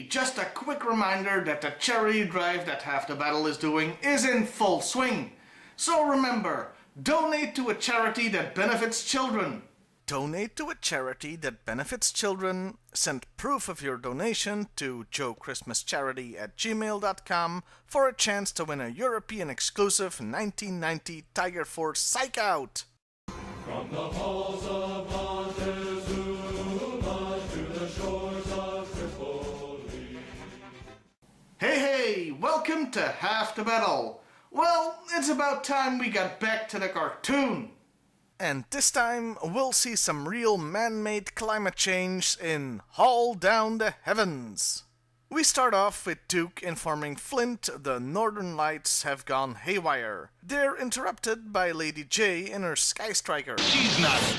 just a quick reminder that the charity drive that Half the Battle is doing is in full swing. So remember, donate to a charity that benefits children. Donate to a charity that benefits children. Send proof of your donation to joechristmascharity@gmail.com for a chance to win a European exclusive 1990 Tiger Force Psych Out. From the halls of Montezuma to the shores of Tripoli. Hey, welcome to Half the Battle. Well, it's about time we got back to the cartoon. And this time, we'll see some real man-made climate change in Haul Down the Heavens. We start off with Duke informing Flint the Northern Lights have gone haywire. They're interrupted by Lady J in her Sky Striker. She's nuts.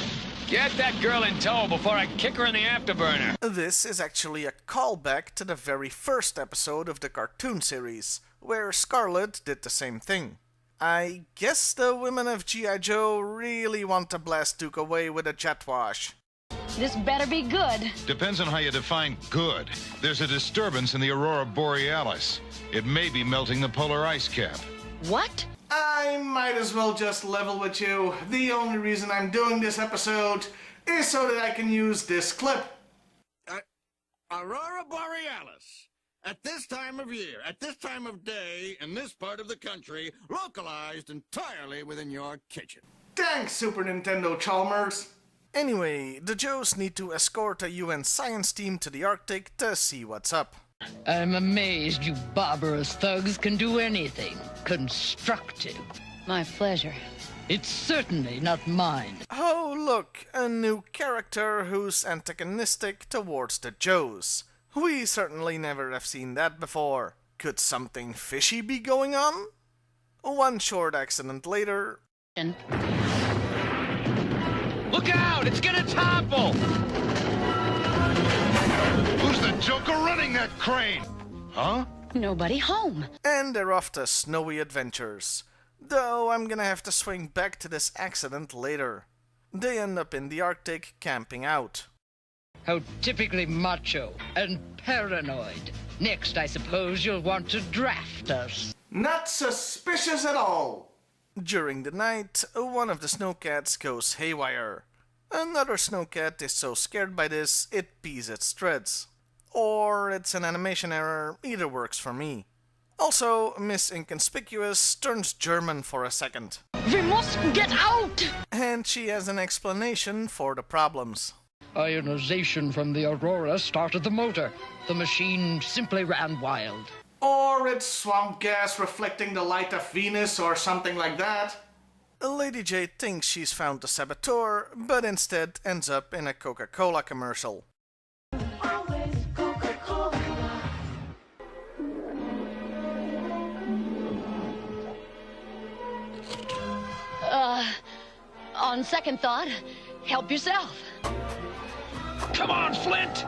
Get that girl in tow before I kick her in the afterburner. This is actually a callback to the very first episode of the cartoon series, where Scarlet did the same thing. I guess the women of G.I. Joe really want to blast Duke away with a jet wash. This better be good. Depends on how you define good. There's a disturbance in the Aurora Borealis. It may be melting the polar ice cap. What? I might as well just level with you. The only reason I'm doing this episode is so that I can use this clip. Aurora Borealis. At this time of year, at this time of day, in this part of the country, localized entirely within your kitchen. Thanks, Super Nintendo Chalmers. Anyway, the Joes need to escort a UN science team to the Arctic to see what's up. I'm amazed you barbarous thugs can do anything constructive. My pleasure. It's certainly not mine. Oh, look, a new character who's antagonistic towards the Joes. We certainly never have seen that before. Could something fishy be going on? One short accident later... Look out! It's gonna topple! Who's the joker running that crane? Huh? Nobody home. And they're off to snowy adventures. Though I'm gonna have to swing back to this accident later. They end up in the Arctic camping out. How typically macho and paranoid. Next, I suppose you'll want to draft us. Not suspicious at all. During the night, one of the snowcats goes haywire. Another snowcat is so scared by this, it pees its threads. Or it's an animation error, either works for me. Also, Miss Inconspicuous turns German for a second. We must get out! And she has an explanation for the problems. Ionization from the Aurora started the motor. The machine simply ran wild. Or it's swamp gas reflecting the light of Venus or something like that. Lady J thinks she's found the saboteur, but instead ends up in a Coca-Cola commercial. Always Coca-Cola. On second thought, help yourself. Come on, Flint!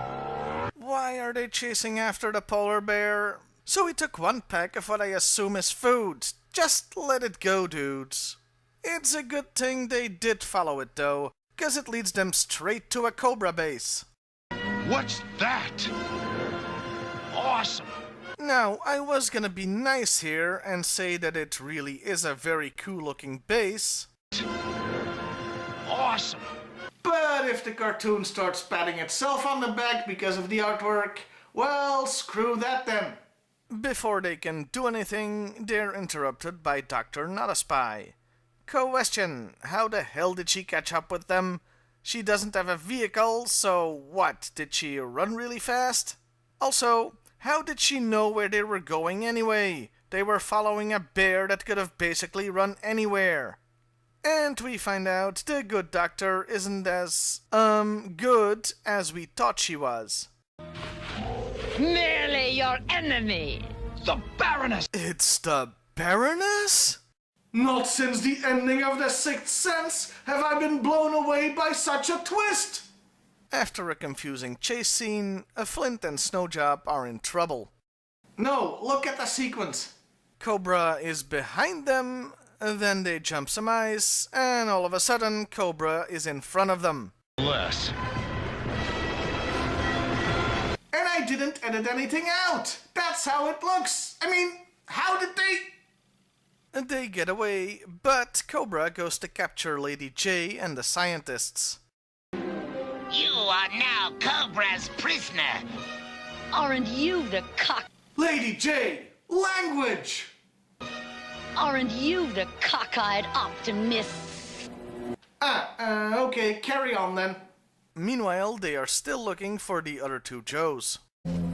Why are they chasing after the polar bear? So he took one pack of what I assume is food. Just let it go, dudes. It's a good thing they did follow it though, cause it leads them straight to a Cobra base. What's that? Awesome! Now, I was gonna be nice here and say that it really is a very cool looking base. Awesome! But if the cartoon starts patting itself on the back because of the artwork, well, screw that then. Before they can do anything, they're interrupted by Dr. Not a Spy. Question, how the hell did she catch up with them? She doesn't have a vehicle, so what, did she run really fast? Also, how did she know where they were going anyway? They were following a bear that could have basically run anywhere. And we find out the good doctor isn't as, good as we thought she was. Merely your enemy. The Baroness! It's the Baroness? Not since the ending of The Sixth Sense have I been blown away by such a twist! After a confusing chase scene, Flint and Snowjob are in trouble. No, look at the sequence. Cobra is behind them, then they jump some ice, and all of a sudden Cobra is in front of them. Less. And I I didn't edit anything out. That's how it looks. I mean, how did they... They get away, but Cobra goes to capture Lady J and the scientists. You are now Cobra's prisoner. Aren't you the Lady J, language! Aren't you the cockeyed optimist? Okay, carry on then. Meanwhile, they are still looking for the other two Joes.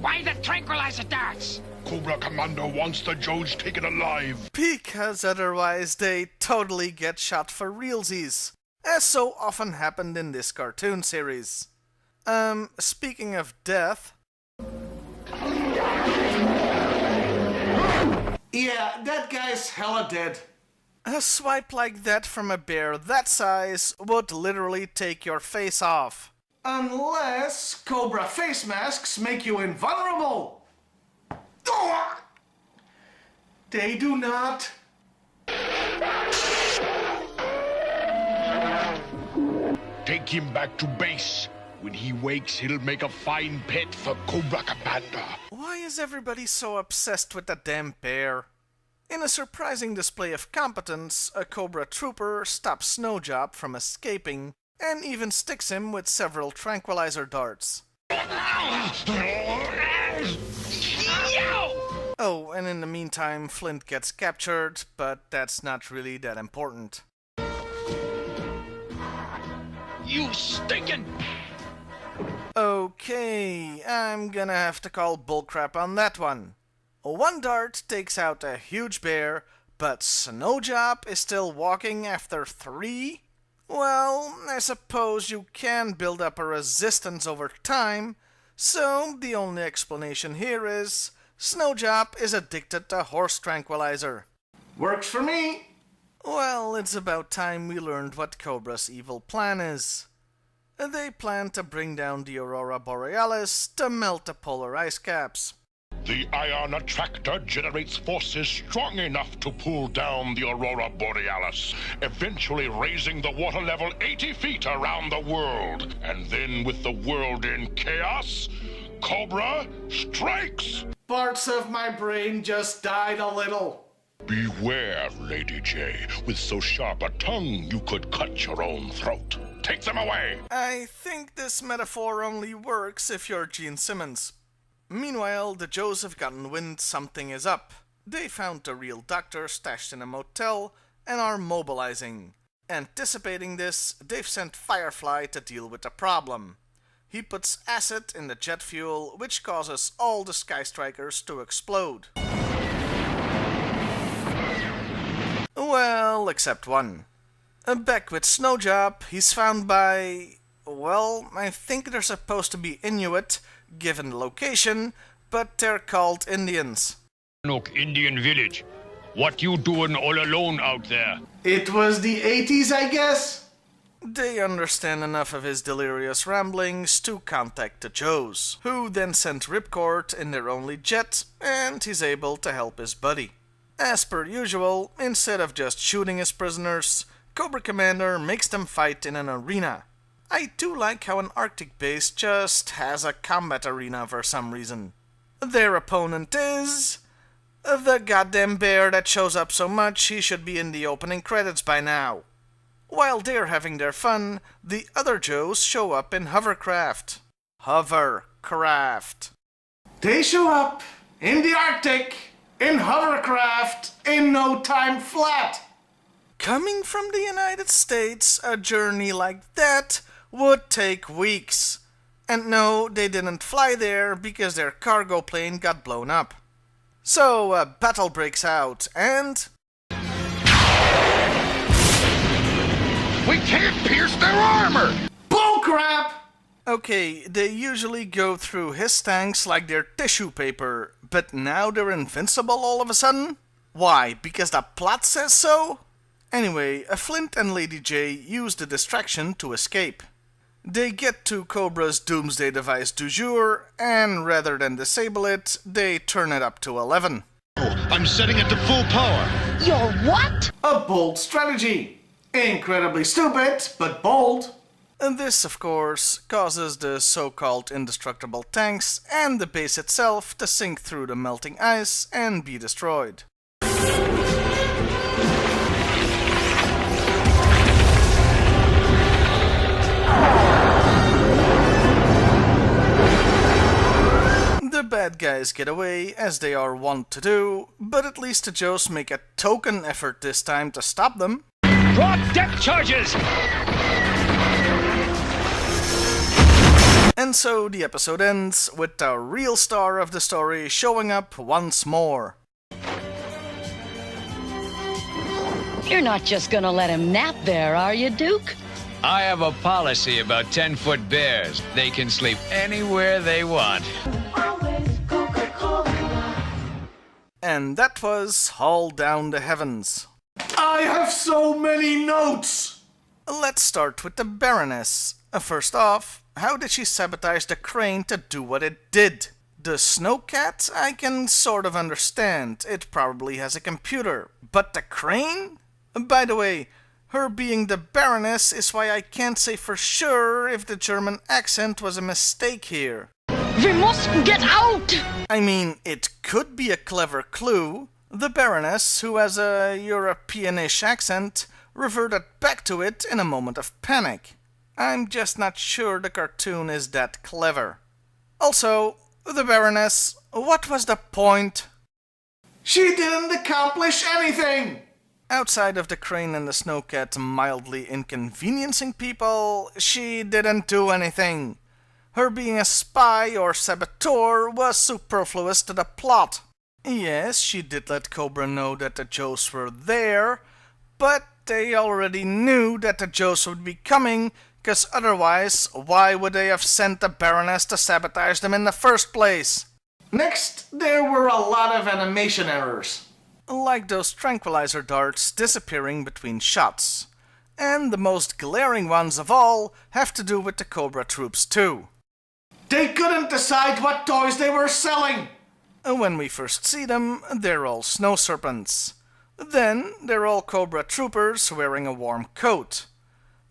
Why the tranquilizer darts? Cobra Commander wants the Joes taken alive. Because otherwise they totally get shot for realsies, as so often happened in this cartoon series. Speaking of death... Yeah, that guy's hella dead. A swipe like that from a bear that size would literally take your face off. Unless Cobra face masks make you invulnerable. They do not. Take him back to base. When he wakes, he'll make a fine pet for Cobra Commander. Why is everybody so obsessed with the damn bear? In a surprising display of competence, a Cobra trooper stops Snowjob from escaping and even sticks him with several tranquilizer darts. Oh, and in the meantime, Flint gets captured, but that's not really that important. You stinking... Okay, I'm gonna have to call bullcrap on that one. One dart takes out a huge bear, but Snowjob is still walking after 3? Well, I suppose you can build up a resistance over time, so the only explanation here is Snowjob is addicted to horse tranquilizer. Works for me! Well, it's about time we learned what Cobra's evil plan is. They plan to bring down the Aurora Borealis to melt the polar ice caps. The ion attractor generates forces strong enough to pull down the Aurora Borealis, eventually raising the water level 80 feet around the world. And then, with the world in chaos, Cobra strikes! Parts of my brain just died a little. Beware, Lady J. With so sharp a tongue, you could cut your own throat. Take them away! I think this metaphor only works if you're Gene Simmons. Meanwhile, the Joes have gotten wind something is up. They found the real doctor stashed in a motel and are mobilizing. Anticipating this, they've sent Firefly to deal with the problem. He puts acid in the jet fuel, which causes all the Sky Strikers to explode. Well, except one. Back with Snowjob, he's found by... well, I think they're supposed to be Inuit, given the location, but they're called Indians. Look, Indian village. What you doing all alone out there? It was the 80s, I guess? They understand enough of his delirious ramblings to contact the Joes, who then sent Ripcord in their only jet, and he's able to help his buddy. As per usual, instead of just shooting his prisoners, Cobra Commander makes them fight in an arena. I do like how an Arctic base just has a combat arena for some reason. Their opponent is... the goddamn bear that shows up so much he should be in the opening credits by now. While they're having their fun, the other Joes show up in hovercraft. Hovercraft. They show up in the Arctic, in hovercraft, in no time flat. Coming from the United States, a journey like that would take weeks. And no, they didn't fly there because their cargo plane got blown up. So a battle breaks out and... We can't pierce their armor! bullcrap! Okay, they usually go through his tanks like they're tissue paper, but now they're invincible all of a sudden? Why, because the plot says so? Anyway, Flint and Lady J use the distraction to escape. They get to Cobra's doomsday device du jour, and rather than disable it, they turn it up to 11. I'm setting it to full power. You're what? A bold strategy. Incredibly stupid, but bold. And this, of course, causes the so-called indestructible tanks and the base itself to sink through the melting ice and be destroyed. The bad guys get away, as they are wont to do, but at least the Joes make a token effort this time to stop them. Drop depth charges! And so the episode ends with the real star of the story showing up once more. You're not just gonna let him nap there, are you, Duke? I have a policy about 10-foot bears. They can sleep anywhere they want. And that was Haul Down the Heavens. I have so many notes! Let's start with the Baroness. First off, how did she sabotage the crane to do what it did? The Snowcat I can sort of understand. It probably has a computer. But the crane? By the way, her being the Baroness is why I can't say for sure if the German accent was a mistake here. We must get out! I mean, it could be a clever clue. The Baroness, who has a Europeanish accent, reverted back to it in a moment of panic. I'm just not sure the cartoon is that clever. Also, the Baroness, what was the point? She didn't accomplish anything! Outside of the crane and the Snowcat mildly inconveniencing people, she didn't do anything. Her being a spy or saboteur was superfluous to the plot. Yes, she did let Cobra know that the Joes were there, but they already knew that the Joes would be coming, cause otherwise, why would they have sent the Baroness to sabotage them in the first place? Next, there were a lot of animation errors. Like those tranquilizer darts disappearing between shots. And the most glaring ones of all have to do with the Cobra troops too. They couldn't decide what toys they were selling! When we first see them, they're all snow serpents. Then, they're all Cobra troopers wearing a warm coat.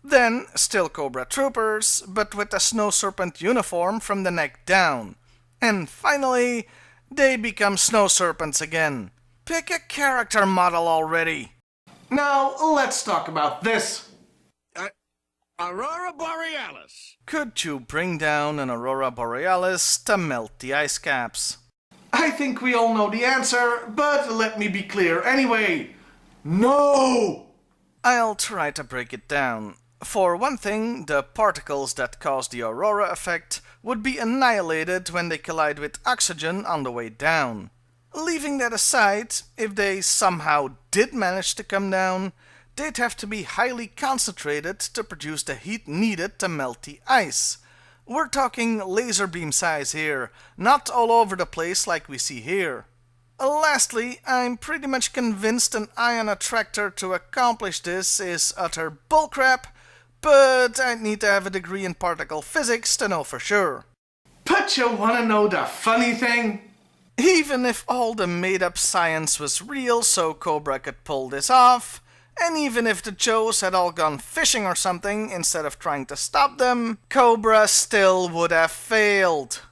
Then, still Cobra troopers, but with a snow serpent uniform from the neck down. And finally, they become snow serpents again. Pick a character model already! Now, let's talk about this. Aurora Borealis. Could you bring down an Aurora Borealis to melt the ice caps? I think we all know the answer, but let me be clear anyway. No! I'll try to break it down. For one thing, the particles that cause the aurora effect would be annihilated when they collide with oxygen on the way down. Leaving that aside, if they somehow did manage to come down, they'd have to be highly concentrated to produce the heat needed to melt the ice. We're talking laser beam size here, not all over the place like we see here. Lastly, I'm pretty much convinced an ion attractor to accomplish this is utter bullcrap, but I'd need to have a degree in particle physics to know for sure. But you wanna know the funny thing? Even if all the made-up science was real so Cobra could pull this off, and even if the Joes had all gone fishing or something instead of trying to stop them, Cobra still would have failed.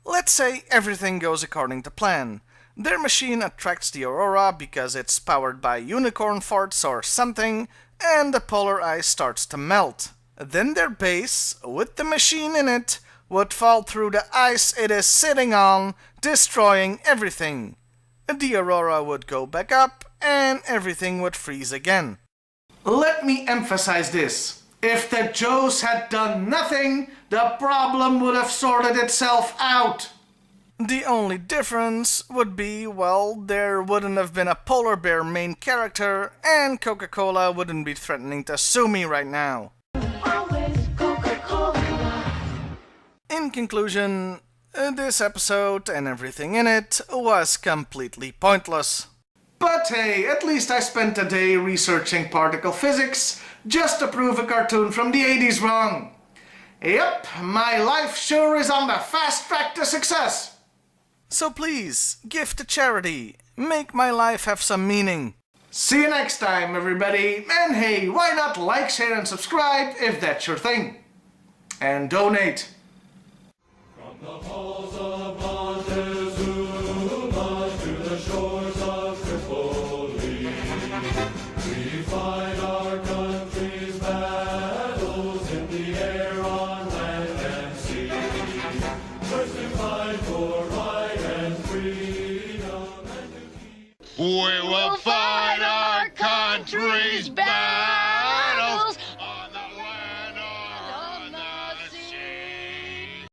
Let's say everything goes according to plan. Their machine attracts the aurora because it's powered by unicorn farts or something, and the polar ice starts to melt. Then their base, with the machine in it, would fall through the ice it is sitting on, destroying everything. The aurora would go back up, and everything would freeze again. Let me emphasize this. If the Joes had done nothing, the problem would have sorted itself out. The only difference would be, well, there wouldn't have been a polar bear main character, and Coca-Cola wouldn't be threatening to sue me right now. Always Coca-Cola. In conclusion, this episode and everything in it was completely pointless. But hey, at least I spent a day researching particle physics just to prove a cartoon from the 80s wrong. Yep, my life sure is on the fast track to success. So please, give to charity. Make my life have some meaning. See you next time, everybody. And hey, why not like, share, and subscribe if that's your thing? and donate. From the halls of Montezuma to the shores of Tripoli, we fight our country's battles in the air, on land and sea. First we fight for right and freedom, and to keep... We will fight our country's battles